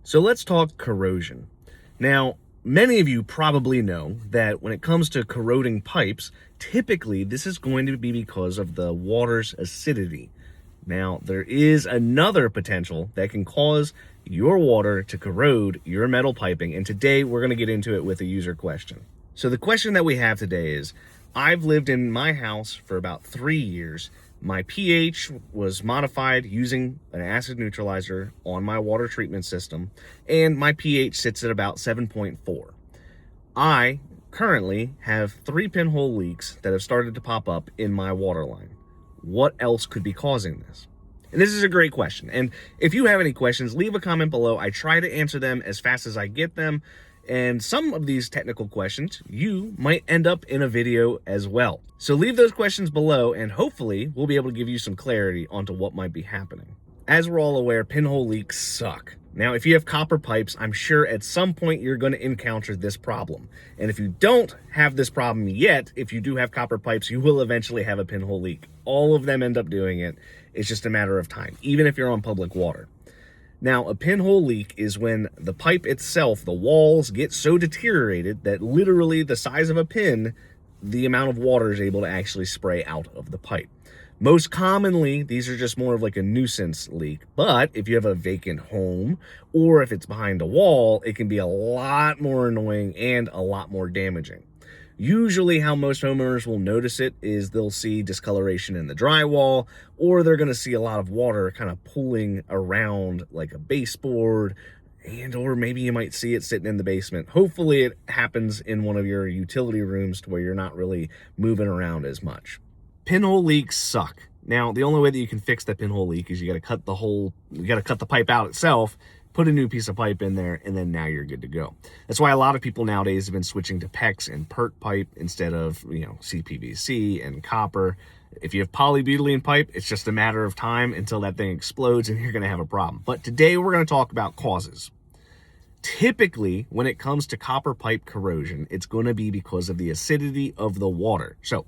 So let's talk corrosion. Now, many of you probably know that when it comes to corroding pipes, typically this is going to be because of the water's acidity. Now, there is another potential that can cause your water to corrode your metal piping, and today we're going to get into it with a user question. So the question that we have today is, I've lived in my house for about 3 years. My pH was modified using an acid neutralizer on my water treatment system, and my pH sits at about 7.4. I currently have 3 pinhole leaks that have started to pop up in my water line. What else could be causing this? And this is a great question. And if you have any questions, leave a comment below. I try to answer them as fast as I get them. And some of these technical questions, you might end up in a video as well. So leave those questions below and hopefully we'll be able to give you some clarity onto what might be happening. As we're all aware, pinhole leaks suck. Now, if you have copper pipes, I'm sure at some point you're going to encounter this problem. And if you don't have this problem yet, if you do have copper pipes, you will eventually have a pinhole leak. All of them end up doing it. It's just a matter of time, even if you're on public water. Now, a pinhole leak is when the pipe itself, the walls get so deteriorated that literally the size of a pin, the amount of water is able to actually spray out of the pipe. Most commonly, these are just more of like a nuisance leak, but if you have a vacant home or if it's behind a wall, it can be a lot more annoying and a lot more damaging. Usually how most homeowners will notice it is they'll see discoloration in the drywall, or they're going to see a lot of water kind of pooling around like a baseboard, and or maybe you might see it sitting in the basement. Hopefully it happens in one of your utility rooms to where you're not really moving around as much. Pinhole leaks suck. Now, the only way that you can fix that pinhole leak is you got to cut the pipe out itself, put a new piece of pipe in there, and then now you're good to go. That's why a lot of people nowadays have been switching to PEX and PERT pipe instead of, CPVC and copper. If you have polybutylene pipe, it's just a matter of time until that thing explodes and you're going to have a problem. But today we're going to talk about causes. Typically, when it comes to copper pipe corrosion, it's going to be because of the acidity of the water. So,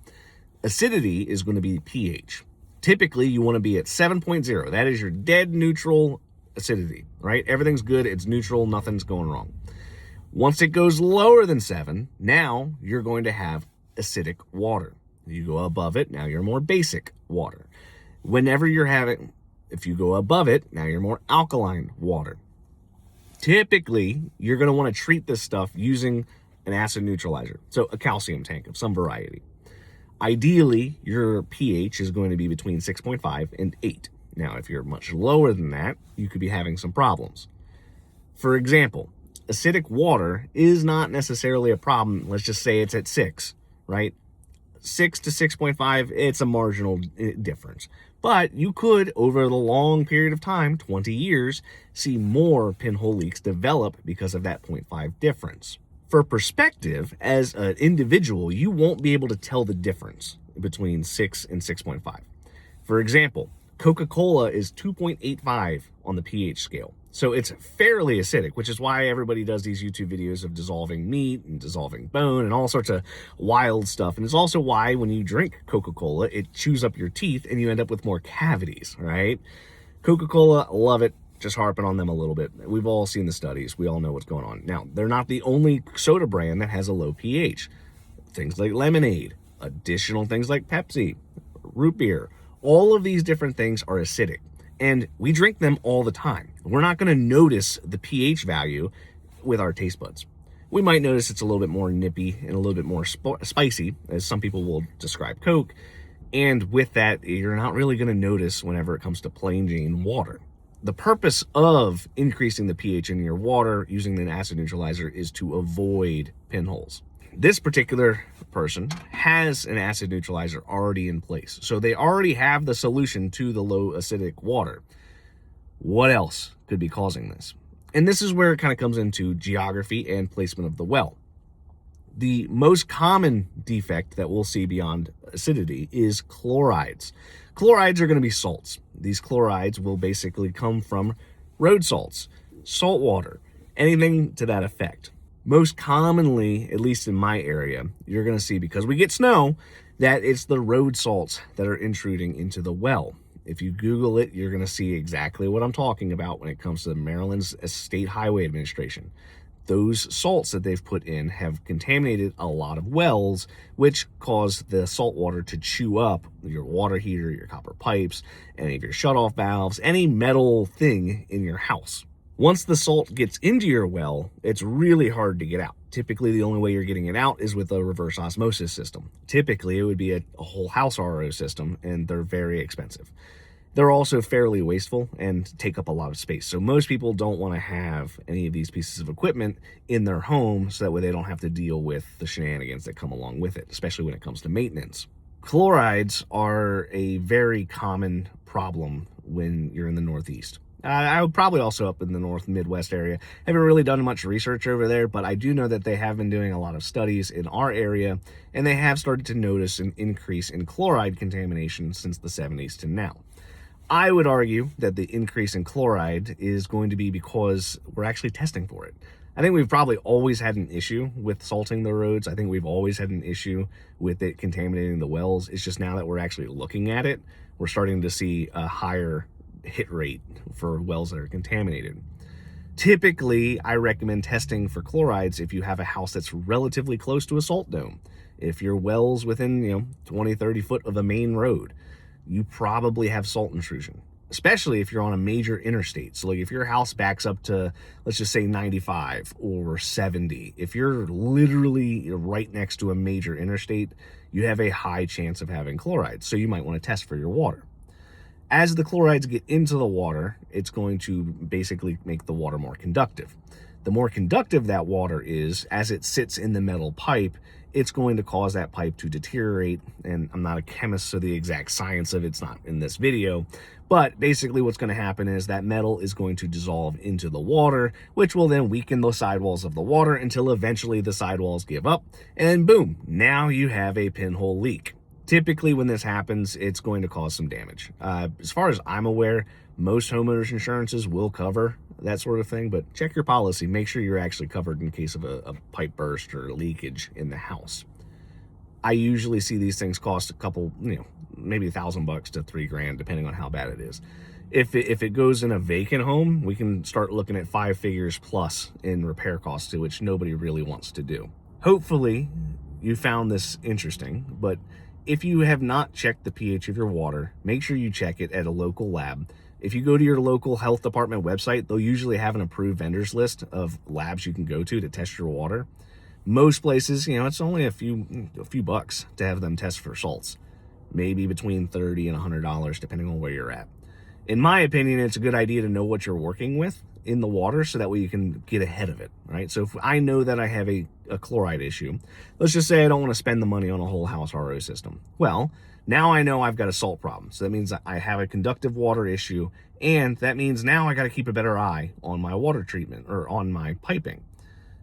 acidity is going to be pH. Typically, you want to be at 7.0. That is your dead neutral acidity, right? Everything's good, it's neutral, nothing's going wrong. Once it goes lower than 7, now you're going to have acidic water. You go above it, now you're more basic water. If you go above it, now you're more alkaline water. Typically, you're going to want to treat this stuff using an acid neutralizer, so a calcium tank of some variety. Ideally, your pH is going to be between 6.5 and 8. Now, if you're much lower than that, you could be having some problems. For example, acidic water is not necessarily a problem. Let's just say it's at 6, right? 6 to 6.5, it's a marginal difference. But you could, over the long period of time, 20 years, see more pinhole leaks develop because of that 0.5 difference. For perspective, as an individual, you won't be able to tell the difference between 6 and 6.5. For example, Coca-Cola is 2.85 on the pH scale. So it's fairly acidic, which is why everybody does these YouTube videos of dissolving meat and dissolving bone and all sorts of wild stuff. And it's also why when you drink Coca-Cola, it chews up your teeth and you end up with more cavities, right? Coca-Cola, love it. Just harping on them a little bit. We've all seen the studies. We all know what's going on. Now, they're not the only soda brand that has a low pH. Things like lemonade, additional things like Pepsi, root beer, all of these different things are acidic, and we drink them all the time. We're not going to notice the pH value with our taste buds. We might notice it's a little bit more nippy and a little bit more spicy, as some people will describe Coke, and with that, you're not really going to notice whenever it comes to plain Jane water. The purpose of increasing the pH in your water using an acid neutralizer is to avoid pinholes. This particular person has an acid neutralizer already in place, so they already have the solution to the low acidic water. What else could be causing this? And this is where it kind of comes into geography and placement of the well. The most common defect that we'll see beyond acidity is chlorides. Chlorides are going to be salts. These chlorides will basically come from road salts, salt water, anything to that effect. Most commonly, at least in my area, you're going to see, because we get snow, that it's the road salts that are intruding into the well. If you Google it, you're going to see exactly what I'm talking about when it comes to Maryland's State Highway Administration. Those salts that they've put in have contaminated a lot of wells, which cause the salt water to chew up your water heater, your copper pipes, any of your shutoff valves, any metal thing in your house. Once the salt gets into your well, it's really hard to get out. Typically, the only way you're getting it out is with a reverse osmosis system. Typically, it would be a whole house RO system, and they're very expensive. They're also fairly wasteful and take up a lot of space. So most people don't want to have any of these pieces of equipment in their home so that way they don't have to deal with the shenanigans that come along with it, especially when it comes to maintenance. Chlorides are a very common problem when you're in the Northeast. I would probably also up in the North Midwest area. I haven't really done much research over there, but I do know that they have been doing a lot of studies in our area, and they have started to notice an increase in chloride contamination since the 70s to now. I would argue that the increase in chloride is going to be because we're actually testing for it. I think we've probably always had an issue with salting the roads. I think we've always had an issue with it contaminating the wells. It's just now that we're actually looking at it, we're starting to see a higher hit rate for wells that are contaminated. Typically, I recommend testing for chlorides if you have a house that's relatively close to a salt dome. If your well's within, 20, 30 foot of a main road, you probably have salt intrusion, especially if you're on a major interstate. So like if your house backs up to, let's just say 95 or 70, if you're literally right next to a major interstate, you have a high chance of having chlorides. So you might want to test for your water. As the chlorides get into the water, it's going to basically make the water more conductive. The more conductive that water is, as it sits in the metal pipe, it's going to cause that pipe to deteriorate. And I'm not a chemist, so the exact science of it's not in this video. But basically what's going to happen is that metal is going to dissolve into the water, which will then weaken the sidewalls of the water until eventually the sidewalls give up. And boom, now you have a pinhole leak. Typically when this happens, it's going to cause some damage. As far as I'm aware, most homeowners insurances will cover that sort of thing, but check your policy. Make sure you're actually covered in case of a pipe burst or leakage in the house. I usually see these things cost a couple, maybe $1,000 to $3,000, depending on how bad it is. If it goes in a vacant home, we can start looking at 5 figures plus in repair costs, to which nobody really wants to do. Hopefully you found this interesting, but if you have not checked the pH of your water, make sure you check it at a local lab. If you go to your local health department website, they'll usually have an approved vendors list of labs you can go to test your water. Most places, it's only a few bucks to have them test for salts. Maybe between $30 and $100, depending on where you're at. In my opinion, it's a good idea to know what you're working with in the water so that way you can get ahead of it, right? So if I know that I have a chloride issue, let's just say I don't want to spend the money on a whole house RO system. Well, now I know I've got a salt problem. So that means I have a conductive water issue, and that means now I got to keep a better eye on my water treatment or on my piping.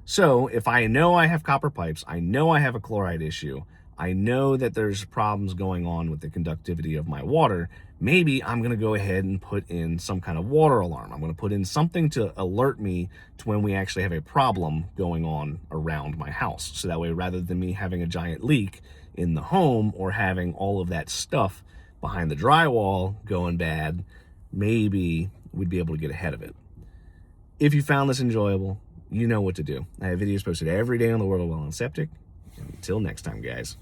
So if I know I have copper pipes, I know I have a chloride issue, I know that there's problems going on with the conductivity of my water, maybe I'm going to go ahead and put in some kind of water alarm. I'm going to put in something to alert me to when we actually have a problem going on around my house. So that way, rather than me having a giant leak in the home or having all of that stuff behind the drywall going bad, maybe we'd be able to get ahead of it. If you found this enjoyable, you know what to do. I have videos posted every day on the World of Well and Septic. Until next time, guys.